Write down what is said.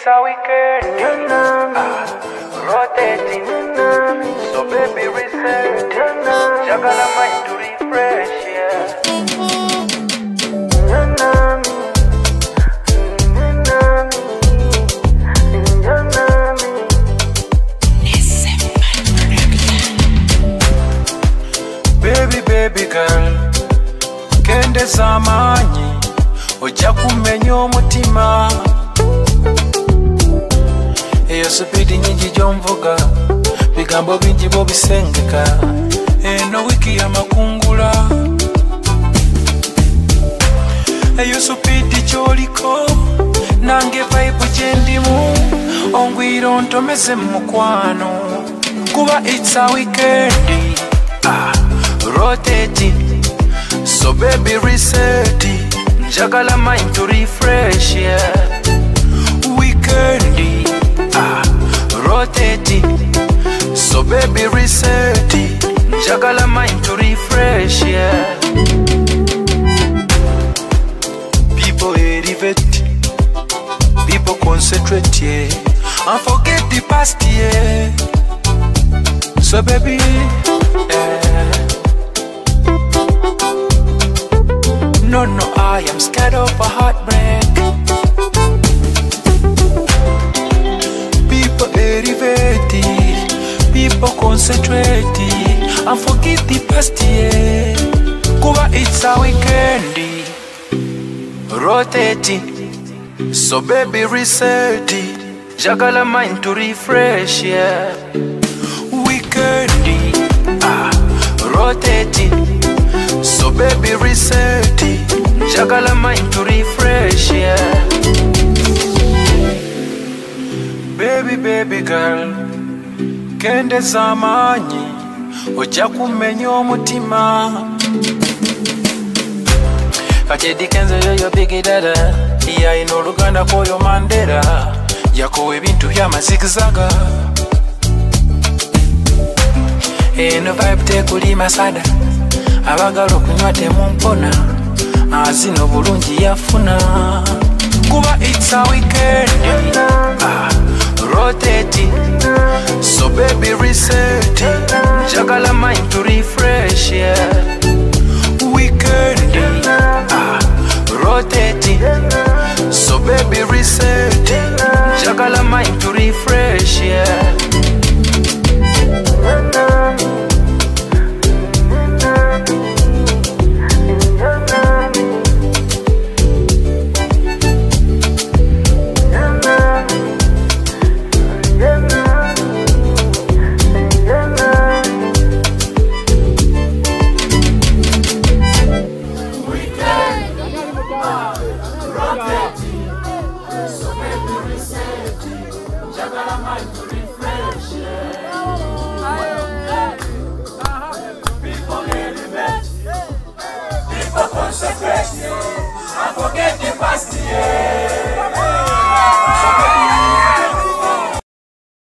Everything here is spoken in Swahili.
it's a weekend. Rotating. So baby reset. Jagala mind to refresh, yeah. Baby girl, kende zamanyi ojja kumenya omutima. Eyo supidi nyingi gy'onvuga, bigambo bingi bw'obisengeka. Eno wiki ya makungula, eyo supidi gy'oliko, nange vibe gyendimu. Ongwira ontomeze mu mukwano, kuba it's a weekend. Rotating, so baby reset it. Jagala mind to refresh, yeah. Weekendy, rotating, so baby reset it. Jagala mind to refresh, yeah. People elevate, people concentrate, yeah, and forget the past, yeah. So baby, no, I am scared of a heartbreak. People elevated, people concentrated, and forget the past, yeah. Kuba it's a weekend. Rotating, so baby reset it. Jagala mind to refresh, yeah. Weekend, rotating, so baby reset it. Jagala mind to refresh, yeah. Baby girl, kende zamanyi ojja kumenya omutima. Kati dikenzo yoyo big dada, yayina oluganda kwoyo Mandela. Yakowa ebintu by'amazigizaga. Eno vibe tekuli masada, abagala okunywa temumpona. Zino bulungi yafuna. Kuba it's a weekend. Rotating, so baby reset it. Jagala mind to refresh, yeah. Weekend, rotating, so baby reset it. Jagala mind to refresh, yeah. So baby reset it. Jagala mind to refresh, yeah.